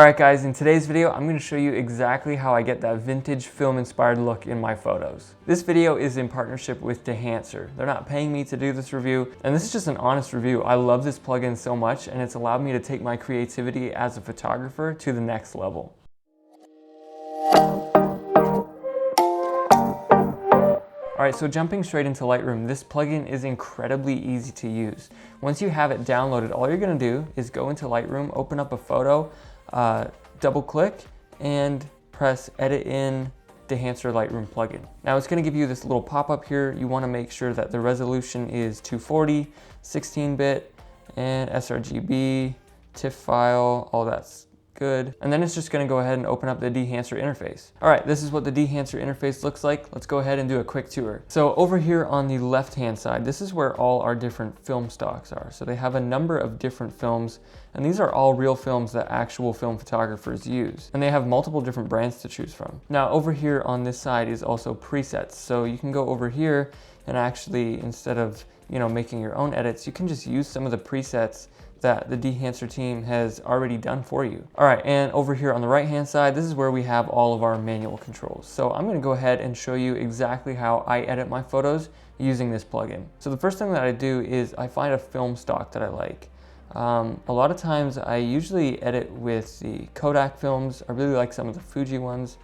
Alright guys, in today's video, I'm going to show you exactly how I get that vintage film-inspired look in my photos. This video is in partnership with Dehancer. They're not paying me to do this review, and this is just an honest review. I love this plugin so much, and it's allowed me to take my creativity as a photographer to the next level. Alright, so jumping straight into Lightroom, this plugin is incredibly easy to use. Once you have it downloaded, all you're going to do is go into Lightroom, open up a photo, double click and press edit in Dehancer Lightroom plugin. Now it's going to give you this little pop-up here. You want to make sure that the resolution is 240, 16-bit, and sRGB, TIFF file, all that's good. And then it's just going to go ahead and open up the Dehancer interface. All right, this is what the Dehancer interface looks like. Let's go ahead and do a quick tour. So over here on the left-hand side, this is where all our different film stocks are. So they have a number of different films, and these are all real films that actual film photographers use. And they have multiple different brands to choose from. Now over here on this side is also presets. So you can go over here and actually, instead of making your own edits, you can just use some of the presets that the Dehancer team has already done for you. All right, and over here on the right-hand side, this is where we have all of our manual controls. So I'm gonna go ahead and show you exactly how I edit my photos using this plugin. So the first thing that I do is I find a film stock that I like. A lot of times I usually edit with the Kodak films. I really like some of the Fuji ones,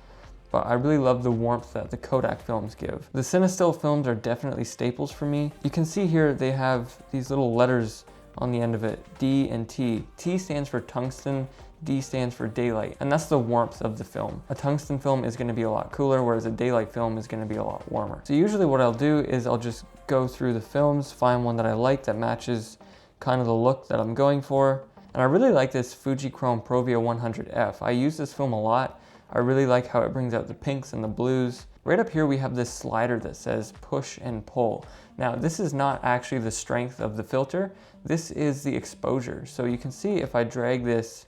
but I really love the warmth that the Kodak films give. The Cinestill films are definitely staples for me. You can see here they have these little letters on the end of it, D and T. T stands for tungsten, D stands for daylight, and that's the warmth of the film. A tungsten film is going to be a lot cooler, whereas a daylight film is going to be a lot warmer. So usually what I'll do is I'll just go through the films, find one that I like that matches kind of the look that I'm going for. And I really like this Fujichrome Provia 100F. I use this film a lot. I really like how it brings out the pinks and the blues. Right up here we have this slider that says push and pull. Now this is not actually the strength of the filter, this is the exposure. So you can see if I drag this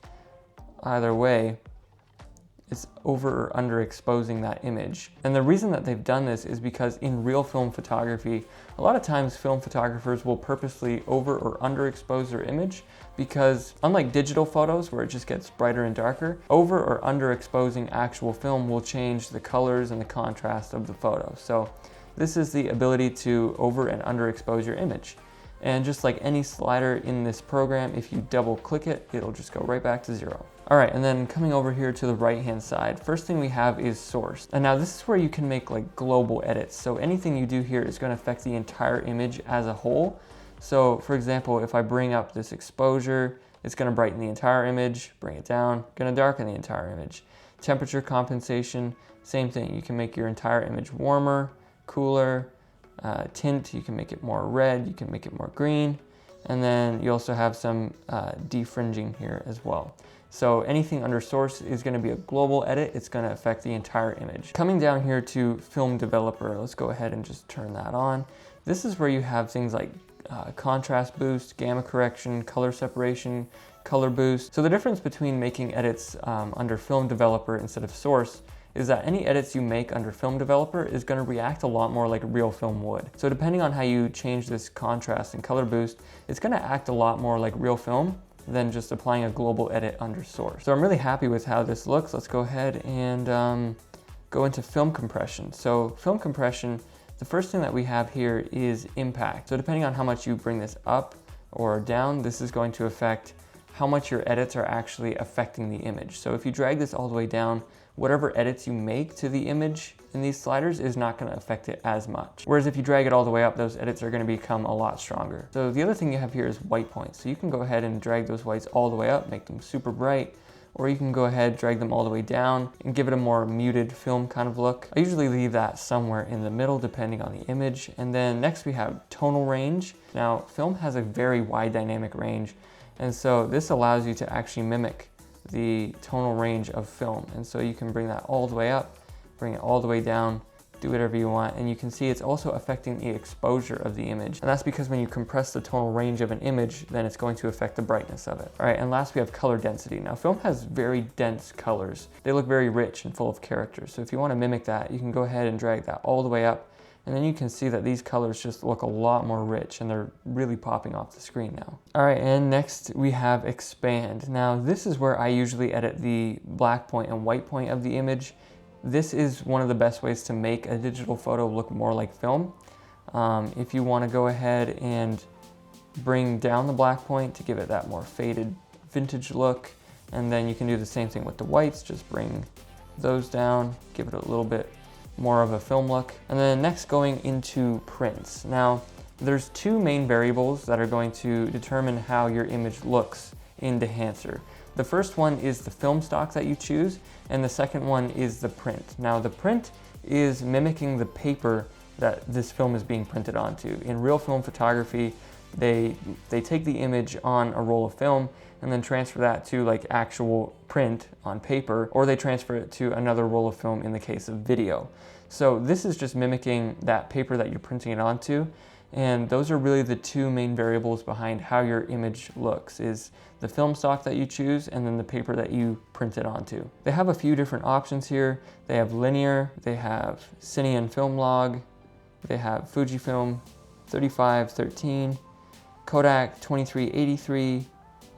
either way, it's over or under exposing that image. And the reason that they've done this is because in real film photography, a lot of times film photographers will purposely over or underexpose their image because unlike digital photos where it just gets brighter and darker, over or underexposing actual film will change the colors and the contrast of the photo. So this is the ability to over and underexpose your image. And just like any slider in this program, if you double click it, it'll just go right back to zero. All right, and then coming over here to the right-hand side, first thing we have is source. And now this is where you can make like global edits. So anything you do here is going to affect the entire image as a whole. So for example, if I bring up this exposure, it's going to brighten the entire image, bring it down, going to darken the entire image. Temperature compensation, same thing. You can make your entire image warmer, cooler. Tint, you can make it more red, you can make it more green, and then you also have some defringing here as well. So anything under source is going to be a global edit. It's going to affect the entire image. Coming down here to film developer, let's go ahead and just turn that on. This is where you have things like contrast boost, gamma correction, color separation, color boost. So the difference between making edits under film developer instead of source is that any edits you make under film developer is going to react a lot more like real film would. So depending on how you change this contrast and color boost, it's going to act a lot more like real film than just applying a global edit under source. So I'm really happy with how this looks. Let's go ahead and go into film compression. So film compression, the first thing that we have here is impact. So depending on how much you bring this up or down, this is going to affect how much your edits are actually affecting the image. So if you drag this all the way down, whatever edits you make to the image in these sliders is not going to affect it as much. Whereas if you drag it all the way up, those edits are going to become a lot stronger. So the other thing you have here is white points. So you can go ahead and drag those whites all the way up, make them super bright, or you can go ahead, drag them all the way down and give it a more muted film kind of look. I usually leave that somewhere in the middle depending on the image. And then next we have tonal range. Now film has a very wide dynamic range, and so this allows you to actually mimic the tonal range of film. And so you can bring that all the way up, bring it all the way down, do whatever you want. And you can see it's also affecting the exposure of the image. And that's because when you compress the tonal range of an image, then it's going to affect the brightness of it. All right, and last we have color density. Now film has very dense colors. They look very rich and full of characters. So if you want to mimic that, you can go ahead and drag that all the way up And then you can see that these colors just look a lot more rich and they're really popping off the screen now. All right, and next we have expand. Now this is where I usually edit the black point and white point of the image. This is one of the best ways to make a digital photo look more like film. If you want to go ahead and bring down the black point to give it that more faded vintage look, and then you can do the same thing with the whites, just bring those down, give it a little bit more of a film look. And then next, going into prints. Now there's two main variables that are going to determine how your image looks in Dehancer. The first one is the film stock that you choose, and the second one is the print. Now the print is mimicking the paper that this film is being printed onto. In real film photography, they take the image on a roll of film and then transfer that to like actual print on paper, or they transfer it to another roll of film in the case of video. So this is just mimicking that paper that you're printing it onto, and those are really the two main variables behind how your image looks, is the film stock that you choose and then the paper that you print it onto. They have a few different options here. They have linear, they have Cine and Film Log, they have Fujifilm 3513, Kodak 2383,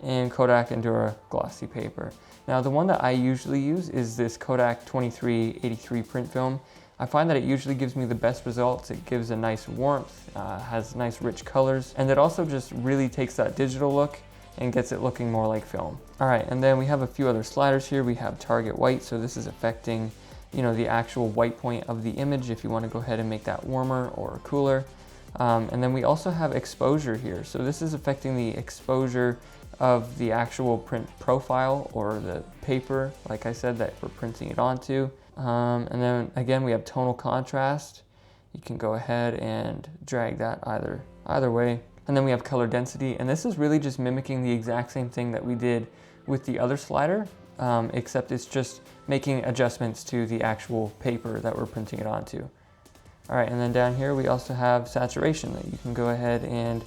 and Kodak Endura glossy paper. Now the one that I usually use is this Kodak 2383 print film. I find that it usually gives me the best results. It gives a nice warmth, has nice rich colors, and it also just really takes that digital look and gets it looking more like film. All right, and then we have a few other sliders here. We have target white, so this is affecting, you know, the actual white point of the image if you want to go ahead and make that warmer or cooler. And then we also have exposure here. So this is affecting the exposure of the actual print profile or the paper, like I said, that we're printing it onto. And then again, we have tonal contrast. You can go ahead and drag that either way. And then we have color density, and this is really just mimicking the exact same thing that we did with the other slider, except it's just making adjustments to the actual paper that we're printing it onto. All right, and then down here we also have saturation that you can go ahead and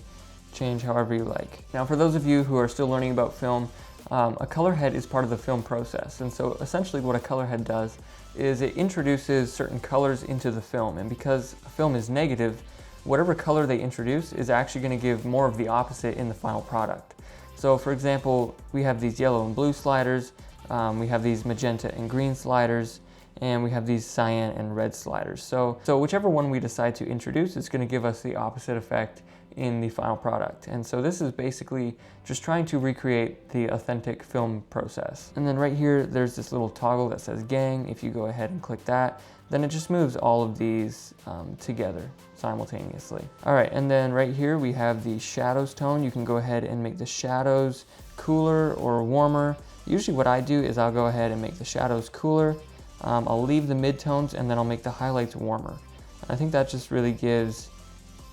change however you like. Now for those of you who are still learning about film, a color head is part of the film process, and so essentially what a color head does is it introduces certain colors into the film, and because a film is negative, whatever color they introduce is actually going to give more of the opposite in the final product. So for example, we have these yellow and blue sliders, we have these magenta and green sliders, and we have these cyan and red sliders. So whichever one we decide to introduce is going to give us the opposite effect in the final product. And so this is basically just trying to recreate the authentic film process. And then right here, there's this little toggle that says gang. If you go ahead and click that, then it just moves all of these together simultaneously. All right, and then right here we have the shadows tone. You can go ahead and make the shadows cooler or warmer. Usually what I do is I'll go ahead and make the shadows cooler. I'll leave the midtones and then I'll make the highlights warmer. And I think that just really gives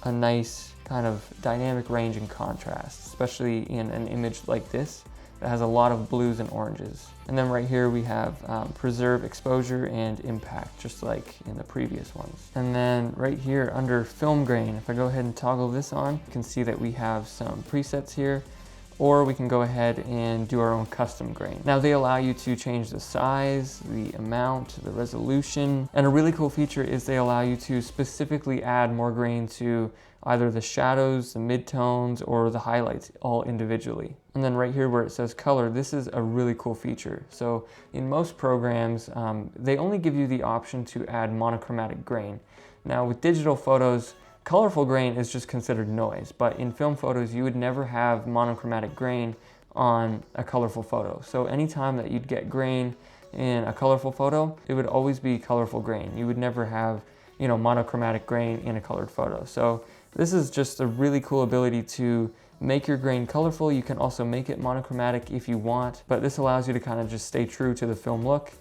a nice kind of dynamic range and contrast, especially in an image like this that has a lot of blues and oranges. And then right here we have preserve exposure and impact, just like in the previous ones. And then right here under film grain, if I go ahead and toggle this on, you can see that we have some presets here, or we can go ahead and do our own custom grain. Now they allow you to change the size, the amount, the resolution, and a really cool feature is they allow you to specifically add more grain to either the shadows, the midtones, or the highlights all individually. And then right here where it says color, this is a really cool feature. So in most programs, they only give you the option to add monochromatic grain. Now with digital photos, colorful grain is just considered noise, but in film photos, you would never have monochromatic grain on a colorful photo. So anytime that you'd get grain in a colorful photo, it would always be colorful grain. You would never have, you know, monochromatic grain in a colored photo. So this is just a really cool ability to make your grain colorful. You can also make it monochromatic if you want, but this allows you to kind of just stay true to the film look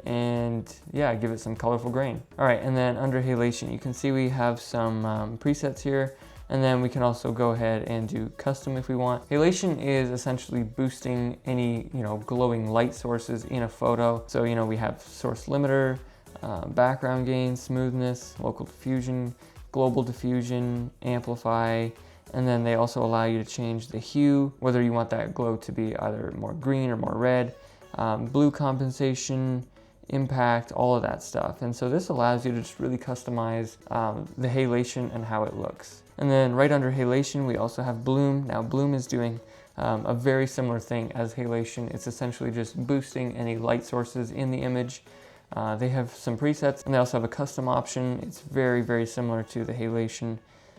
and yeah, give it some colorful grain. All right, and then under halation, you can see we have some presets here, and then we can also go ahead and do custom if we want. Halation is essentially boosting any, you know, glowing light sources in a photo. So, you know, we have source limiter, background gain, smoothness, local diffusion, global diffusion, amplify, and then they also allow you to change the hue, whether you want that glow to be either more green or more red, blue compensation, impact, all of that stuff. And so this allows you to just really customize the halation and how it looks. And then right under halation, we also have bloom. Now bloom is doing a very similar thing as halation. It's essentially just boosting any light sources in the image. They have some presets and they also have a custom option. It's very, very similar to the halation.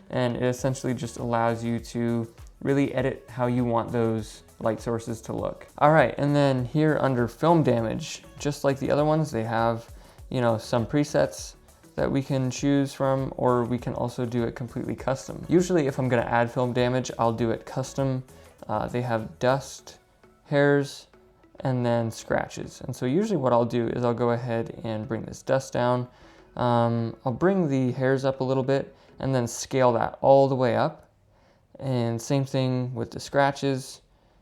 And it essentially just allows you to really edit how you want those light sources to look. All right, and then here under film damage, just like the other ones, they have, you know, some presets that we can choose from, or we can also do it completely custom. Usually if I'm gonna add film damage, I'll do it custom. They have dust, hairs, and then scratches. And so usually what I'll do is I'll go ahead and bring this dust down. I'll bring the hairs up a little bit and then scale that all the way up. And same thing with the scratches.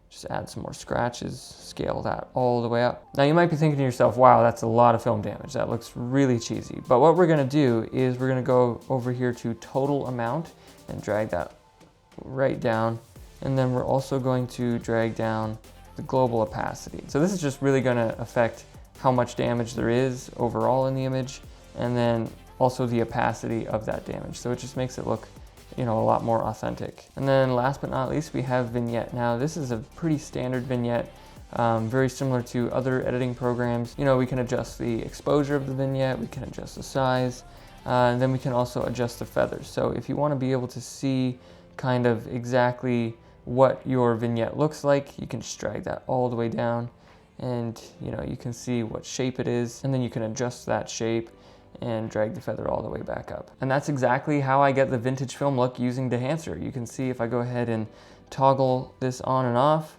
Just add some more scratches, scale that all the way up. Now you might be thinking to yourself, wow, that's a lot of film damage. That looks really cheesy. But what we're gonna do is we're gonna go over here to total amount and drag that right down. And then we're also going to drag down the global opacity. So this is just really gonna affect how much damage there is overall in the image, and then also the opacity of that damage. So it just makes it look, you know, a lot more authentic. And then last but not least, we have vignette. Now this is a pretty standard vignette, very similar to other editing programs. You know, we can adjust the exposure of the vignette, we can adjust the size, and then we can also adjust the feathers. So if you want to be able to see kind of exactly what your vignette looks like, you can just drag that all the way down, and you know, you can see what shape it is, and then you can adjust that shape and drag the feather all the way back up. And that's exactly how I get the vintage film look using Dehancer. You can see if I go ahead and toggle this on and off,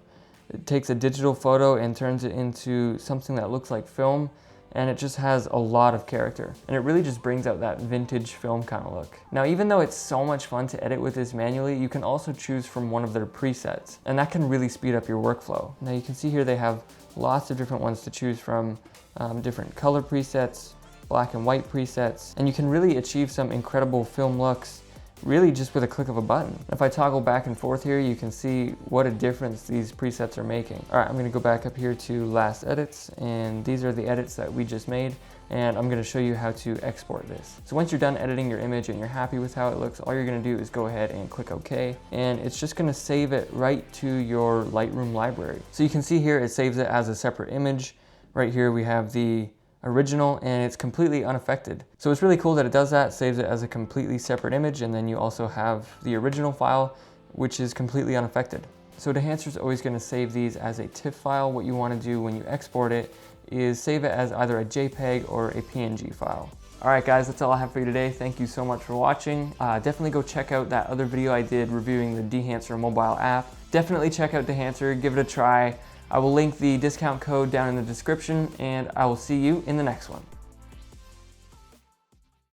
it takes a digital photo and turns it into something that looks like film, and it just has a lot of character. And it really just brings out that vintage film kind of look. Now, even though it's so much fun to edit with this manually, you can also choose from one of their presets, and that can really speed up your workflow. Now you can see here they have lots of different ones to choose from, different color presets, black and white presets, and you can really achieve some incredible film looks really just with a click of a button. If I toggle back and forth here, you can see what a difference these presets are making. All right, I'm gonna go back up here to last edits, and these are the edits that we just made, and I'm gonna show you how to export this. So once you're done editing your image and you're happy with how it looks, all you're gonna do is go ahead and click OK, and it's just gonna save it right to your Lightroom library. So you can see here it saves it as a separate image. Right here we have the original, and it's completely unaffected. So it's really cool that it does that, saves it as a completely separate image, and then you also have the original file, which is completely unaffected. So Dehancer is always going to save these as a TIFF file. What you want to do when you export it is save it as either a JPEG or a PNG file. All right guys, that's all I have for you today. Thank you so much for watching. Definitely go check out that other video I did reviewing the Dehancer mobile app. Definitely check out Dehancer, give it a try. I will link the discount code down in the description, and I will see you in the next one.